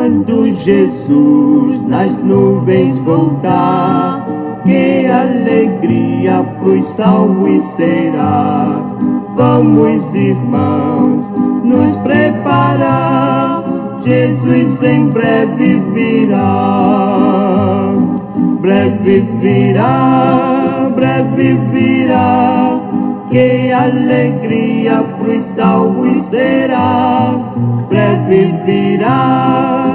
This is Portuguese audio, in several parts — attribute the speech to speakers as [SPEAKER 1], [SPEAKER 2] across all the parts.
[SPEAKER 1] Quando Jesus nas nuvens voltar, que alegria pros salvos será. Vamos, irmãos, nos preparar, Jesus em breve virá. Breve virá, que alegria pros salvos será. Breve virá,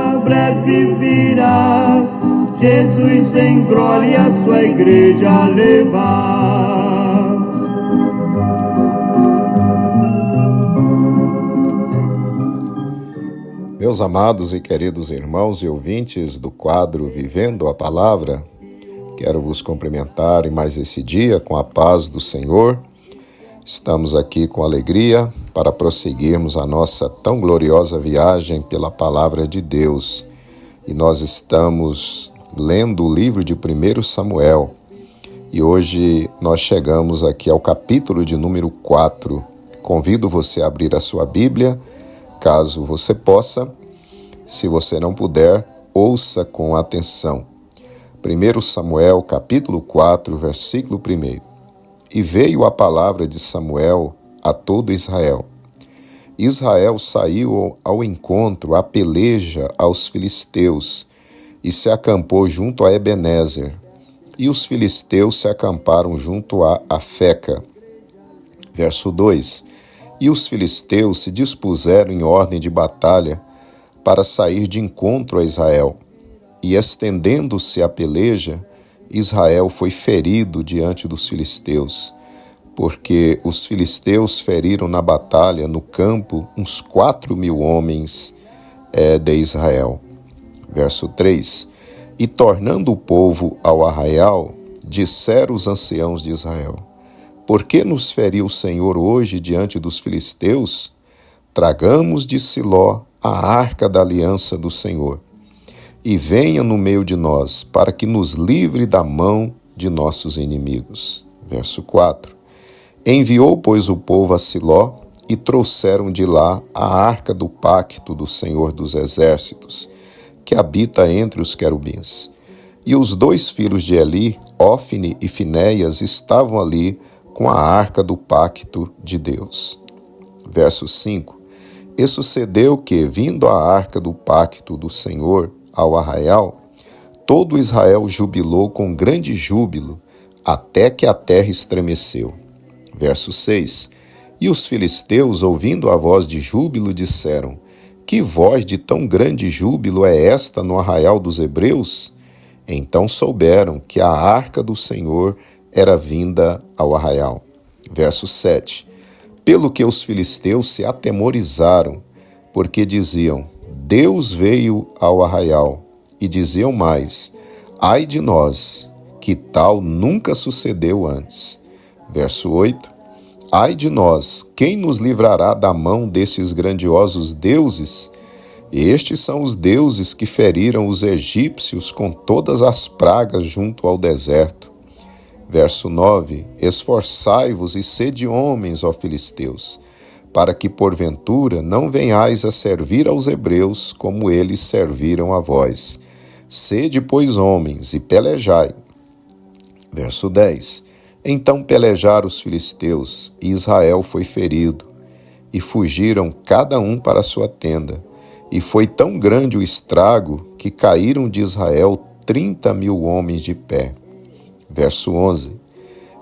[SPEAKER 1] Jesus em glória a sua igreja levar.
[SPEAKER 2] Meus amados e queridos irmãos e ouvintes do quadro Vivendo a Palavra, quero vos cumprimentar em mais esse dia com a paz do Senhor. Estamos aqui com alegria para prosseguirmos a nossa tão gloriosa viagem pela Palavra de Deus. E nós estamos lendo o livro de 1 Samuel. E hoje nós chegamos aqui ao capítulo de número 4. Convido você a abrir a sua Bíblia, caso você possa. Se você não puder, ouça com atenção. 1 Samuel, capítulo 4, versículo 1. E veio a palavra de Samuel a todo Israel. Israel saiu ao encontro, à peleja aos filisteus, e se acampou junto a Ebenezer. E os filisteus se acamparam junto a Afeca. Verso 2. E os filisteus se dispuseram em ordem de batalha para sair de encontro a Israel. E estendendo-se a peleja, Israel foi ferido diante dos filisteus, porque os filisteus feriram na batalha, no campo, uns 4.000 homens de Israel. Verso 3. E tornando o povo ao arraial, disseram os anciãos de Israel: Por que nos feriu o Senhor hoje diante dos filisteus? Tragamos de Siló a arca da aliança do Senhor, e venha no meio de nós, para que nos livre da mão de nossos inimigos. Verso 4. Enviou, pois, o povo a Siló, e trouxeram de lá a arca do pacto do Senhor dos Exércitos, que habita entre os querubins. E os 2 filhos de Eli, Ófine e Finéias, estavam ali com a arca do pacto de Deus. Verso 5. E sucedeu que, vindo a arca do pacto do Senhor ao arraial, todo Israel jubilou com grande júbilo, até que a terra estremeceu. Verso 6. E os filisteus, ouvindo a voz de júbilo, disseram: Que voz de tão grande júbilo é esta no arraial dos hebreus? Então souberam que a arca do Senhor era vinda ao arraial. Verso 7. Pelo que os filisteus se atemorizaram, porque diziam: Deus veio ao arraial. E diziam mais: Ai de nós, que tal nunca sucedeu antes. Verso 8. Ai de nós, quem nos livrará da mão destes grandiosos deuses? Estes são os deuses que feriram os egípcios com todas as pragas junto ao deserto. Verso 9. Esforçai-vos e sede homens, ó filisteus, para que porventura não venhais a servir aos hebreus como eles serviram a vós. Sede, pois, homens, e pelejai. Verso 10. Então pelejaram os filisteus, e Israel foi ferido, e fugiram cada um para a sua tenda. E foi tão grande o estrago que caíram de Israel 30.000 homens de pé. Verso 11.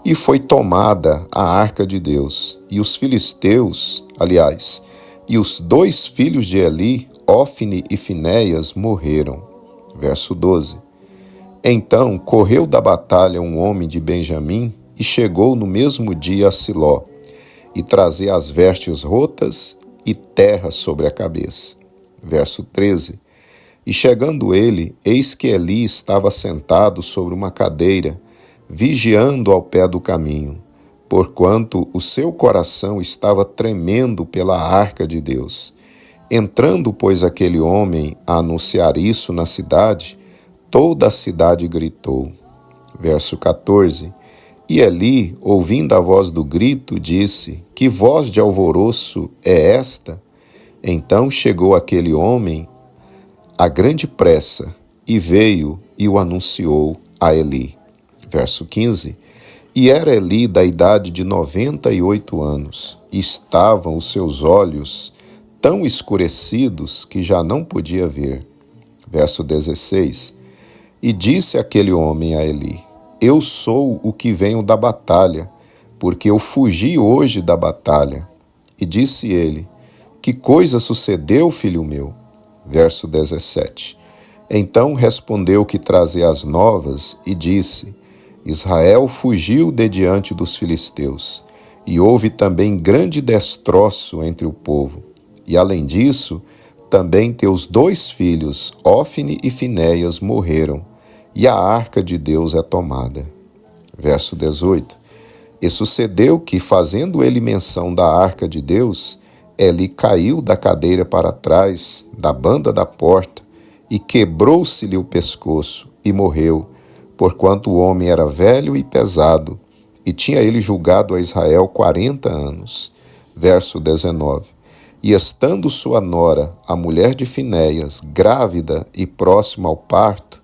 [SPEAKER 2] E foi tomada a arca de Deus, e os filisteus, e os 2 filhos de Eli, Ófine e Finéias, morreram. Verso 12. Então correu da batalha um homem de Benjamim, e chegou no mesmo dia a Siló, e trazia as vestes rotas e terra sobre a cabeça. Verso 13. E chegando ele, eis que Eli estava sentado sobre uma cadeira, vigiando ao pé do caminho, porquanto o seu coração estava tremendo pela arca de Deus. Entrando, pois, aquele homem a anunciar isso na cidade, toda a cidade gritou. Verso 14. E Eli, ouvindo a voz do grito, disse: Que voz de alvoroço é esta? Então chegou aquele homem a grande pressa e veio e o anunciou a Eli. Verso 15. E era Eli da idade de 98 anos, e estavam os seus olhos tão escurecidos que já não podia ver. Verso 16. E disse aquele homem a Eli: Eu sou o que venho da batalha, porque eu fugi hoje da batalha. E disse ele: Que coisa sucedeu, filho meu? Verso 17. Então respondeu que trazia as novas e disse: Israel fugiu de diante dos filisteus, e houve também grande destroço entre o povo. E além disso, também teus 2 filhos, Ofne e Finéias, morreram, e a arca de Deus é tomada. Verso 18. E sucedeu que, fazendo ele menção da arca de Deus, Eli caiu da cadeira para trás, da banda da porta, e quebrou-se-lhe o pescoço, e morreu, porquanto o homem era velho e pesado, e tinha ele julgado a Israel 40 anos. Verso 19. E estando sua nora, a mulher de Finéias, grávida e próxima ao parto,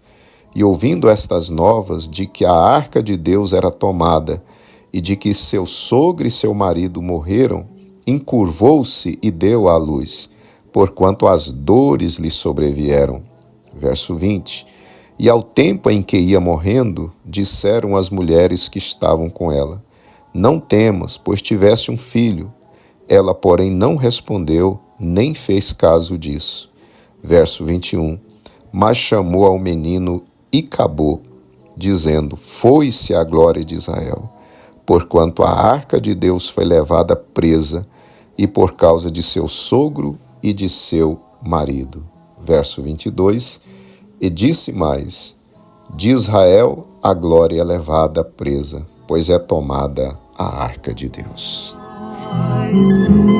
[SPEAKER 2] e ouvindo estas novas de que a arca de Deus era tomada, e de que seu sogro e seu marido morreram, encurvou-se e deu à luz, porquanto as dores lhe sobrevieram. Verso 20. E ao tempo em que ia morrendo, disseram as mulheres que estavam com ela: Não temas, pois tiveste um filho. Ela, porém, não respondeu, nem fez caso disso. Verso 21. Mas chamou ao menino Icabô, dizendo: Foi-se a glória de Israel, porquanto a arca de Deus foi levada presa, e por causa de seu sogro e de seu marido. Verso 22. E disse mais: De Israel a glória é levada presa, pois é tomada a arca de Deus.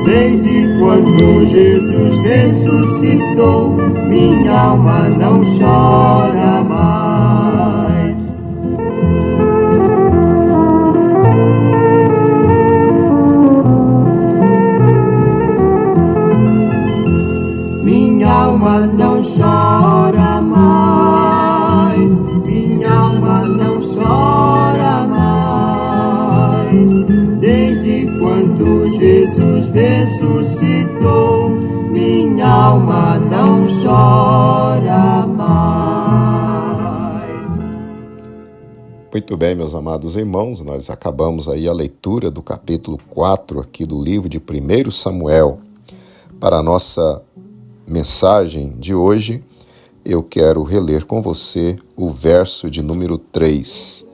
[SPEAKER 1] Desde quando Jesus ressuscitou, minha alma não chora mais. Minha alma não chora mais. Minha alma não chora mais. Desde quando Jesus ressuscitou, minha alma não chora mais.
[SPEAKER 2] Muito bem, meus amados irmãos, nós acabamos aí a leitura do capítulo 4 aqui do livro de 1 Samuel. Para a nossa mensagem de hoje, eu quero reler com você o verso de número 3.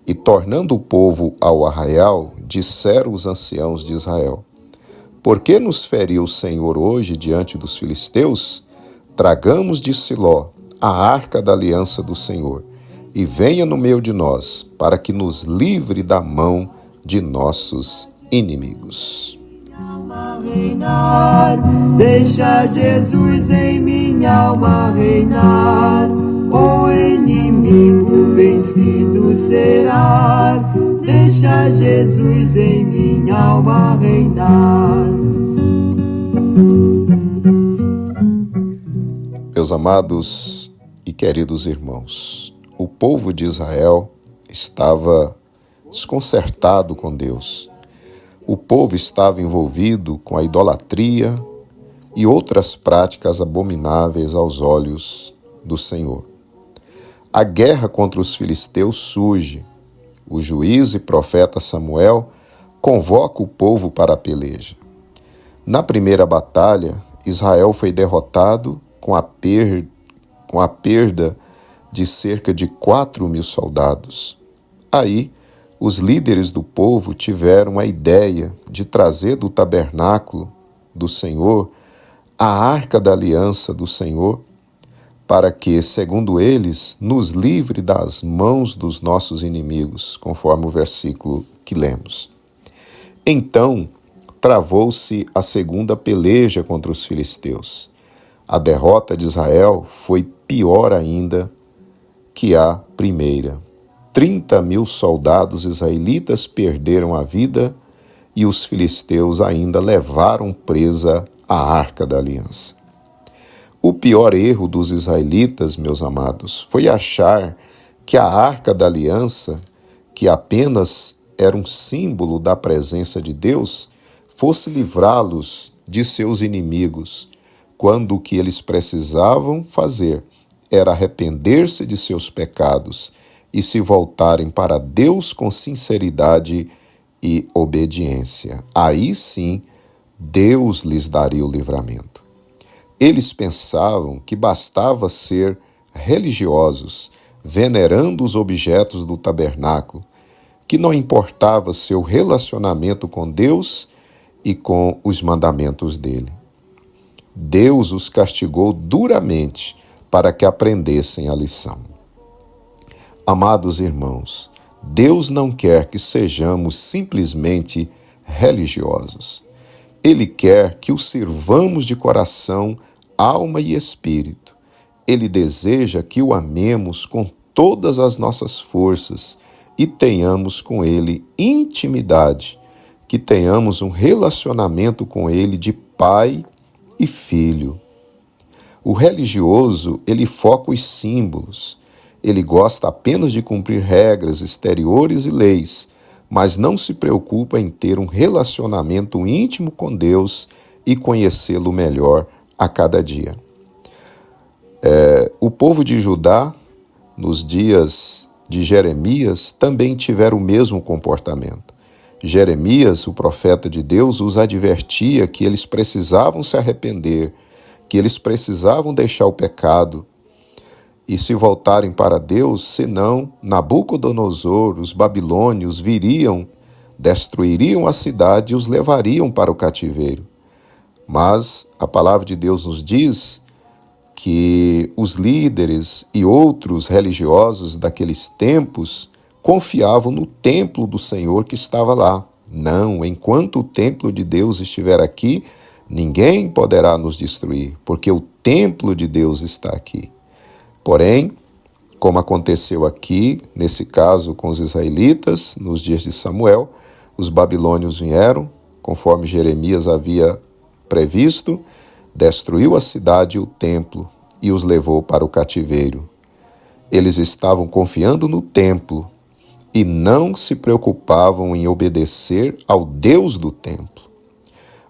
[SPEAKER 2] E tornando o povo ao arraial, disseram os anciãos de Israel: Por que nos feriu o Senhor hoje diante dos filisteus? Tragamos de Siló a arca da aliança do Senhor, e venha no meio de nós, para que nos livre da mão de nossos inimigos.
[SPEAKER 1] Reinar, deixa Jesus em minha alma reinar. O inimigo vencido será. Deixa Jesus em minha alma reinar.
[SPEAKER 2] Meus amados e queridos irmãos, o povo de Israel estava desconcertado com Deus. O povo estava envolvido com a idolatria e outras práticas abomináveis aos olhos do Senhor. A guerra contra os filisteus surge. O juiz e profeta Samuel convoca o povo para a peleja. Na primeira batalha, Israel foi derrotado com a perda de cerca de 4.000 soldados. Aí, os líderes do povo tiveram a ideia de trazer do tabernáculo do Senhor a arca da aliança do Senhor, para que, segundo eles, nos livre das mãos dos nossos inimigos, conforme o versículo que lemos. Então, travou-se a segunda peleja contra os filisteus. A derrota de Israel foi pior ainda que a primeira. 30.000 soldados israelitas perderam a vida e os filisteus ainda levaram presa a arca da aliança. O pior erro dos israelitas, meus amados, foi achar que a Arca da Aliança, que apenas era um símbolo da presença de Deus, fosse livrá-los de seus inimigos, quando o que eles precisavam fazer era arrepender-se de seus pecados e se voltarem para Deus com sinceridade e obediência. Aí sim, Deus lhes daria o livramento. Eles pensavam que bastava ser religiosos, venerando os objetos do tabernáculo, que não importava seu relacionamento com Deus e com os mandamentos dele. Deus os castigou duramente para que aprendessem a lição. Amados irmãos, Deus não quer que sejamos simplesmente religiosos. Ele quer que o sirvamos de coração, alma e espírito. Ele deseja que o amemos com todas as nossas forças e tenhamos com ele intimidade, que tenhamos um relacionamento com ele de pai e filho. O religioso, ele foca os símbolos. Ele gosta apenas de cumprir regras exteriores e leis, mas não se preocupa em ter um relacionamento íntimo com Deus e conhecê-lo melhor a cada dia. O povo de Judá, nos dias de Jeremias, também tiveram o mesmo comportamento. Jeremias, o profeta de Deus, os advertia que eles precisavam se arrepender, que eles precisavam deixar o pecado e se voltarem para Deus, senão Nabucodonosor, os babilônios, viriam, destruiriam a cidade e os levariam para o cativeiro. Mas a palavra de Deus nos diz que os líderes e outros religiosos daqueles tempos confiavam no templo do Senhor que estava lá. Não, enquanto o templo de Deus estiver aqui, ninguém poderá nos destruir, porque o templo de Deus está aqui. Porém, como aconteceu aqui, nesse caso com os israelitas, nos dias de Samuel, os babilônios vieram, conforme Jeremias havia previsto, destruiu a cidade e o templo e os levou para o cativeiro. Eles estavam confiando no templo e não se preocupavam em obedecer ao Deus do templo.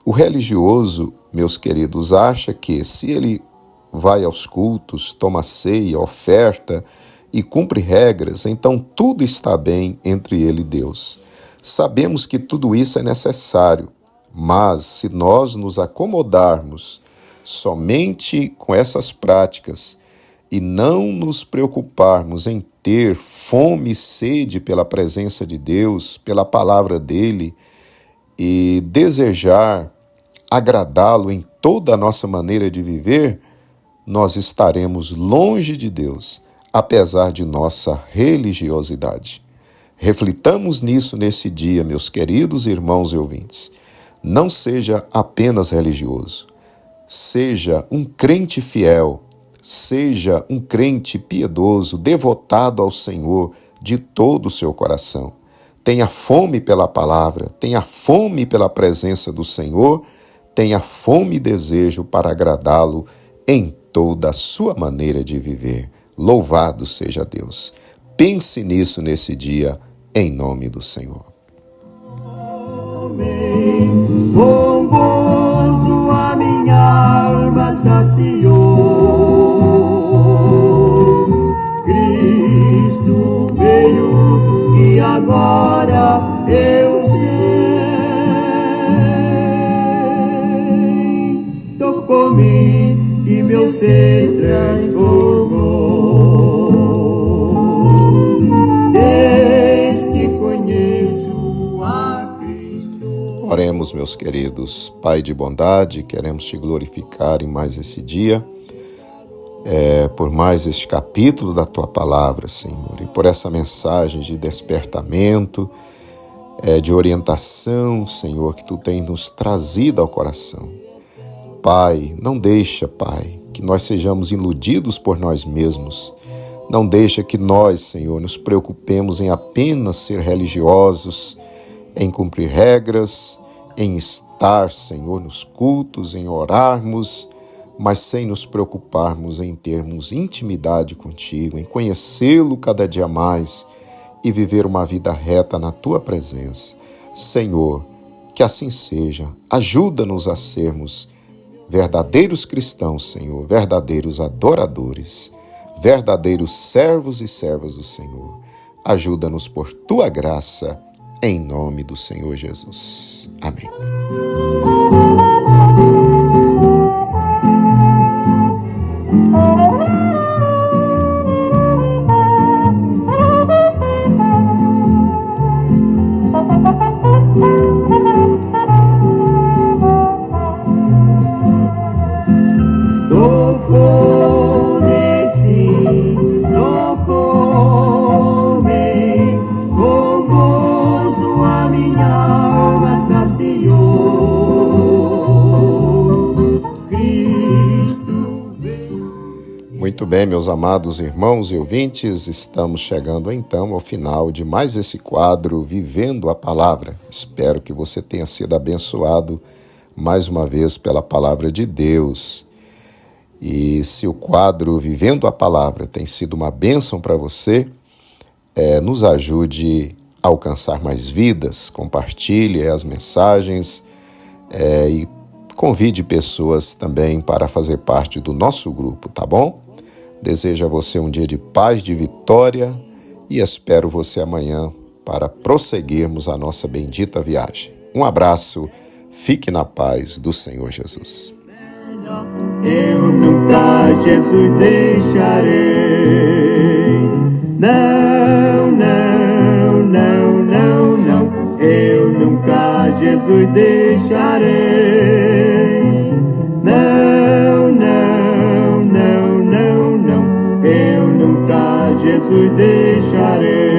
[SPEAKER 2] O religioso, meus queridos, acha que se ele vai aos cultos, toma ceia, oferta e cumpre regras, então tudo está bem entre ele e Deus. Sabemos que tudo isso é necessário, mas se nós nos acomodarmos somente com essas práticas e não nos preocuparmos em ter fome e sede pela presença de Deus, pela palavra dele, e desejar agradá-lo em toda a nossa maneira de viver, nós estaremos longe de Deus, apesar de nossa religiosidade. Reflitamos nisso nesse dia, meus queridos irmãos e ouvintes. Não seja apenas religioso. Seja um crente fiel, seja um crente piedoso, devotado ao Senhor de todo o seu coração. Tenha fome pela palavra, tenha fome pela presença do Senhor, tenha fome e desejo para agradá-lo em toda a sua maneira de viver. Louvado seja Deus. Pense nisso nesse dia, em nome do Senhor.
[SPEAKER 1] Com gozo a minha alma saciou. Cristo veio e agora eu sei. Tocou-me e meu ser transformou. Desde que conheço a Cristo.
[SPEAKER 2] Oremos, meus queridos. Pai de bondade, queremos te glorificar em mais esse dia, por mais este capítulo da tua palavra, Senhor, e por essa mensagem de despertamento, de orientação, Senhor, que tu tens nos trazido ao coração. Pai, não deixa, Pai, que nós sejamos iludidos por nós mesmos. Não deixa que nós, Senhor, nos preocupemos em apenas ser religiosos, em cumprir regras, em estar, Senhor, nos cultos, em orarmos. mas sem nos preocuparmos em termos intimidade contigo, em conhecê-lo cada dia mais e viver uma vida reta na tua presença. Senhor, que assim seja. Ajuda-nos a sermos verdadeiros cristãos, Senhor, verdadeiros adoradores, verdadeiros servos e servas do Senhor. Ajuda-nos por tua graça, em nome do Senhor Jesus. Amém.
[SPEAKER 1] Tocou-me, com gozo a minha alma saciou. Cristo veio.
[SPEAKER 2] Muito bem, meus amados irmãos e ouvintes, estamos chegando então ao final de mais esse quadro Vivendo a Palavra. Espero que você tenha sido abençoado mais uma vez pela Palavra de Deus. E se o quadro Vivendo a Palavra tem sido uma bênção para você, nos ajude a alcançar mais vidas, compartilhe as mensagens e convide pessoas também para fazer parte do nosso grupo, tá bom? Desejo a você um dia de paz, de vitória e espero você amanhã para prosseguirmos a nossa bendita viagem. Um abraço, fique na paz do Senhor Jesus.
[SPEAKER 1] Eu nunca, Jesus, deixarei. Não, não, não, não, não. Eu nunca, Jesus, deixarei. Não, não, não, não, não. Eu nunca, Jesus, deixarei.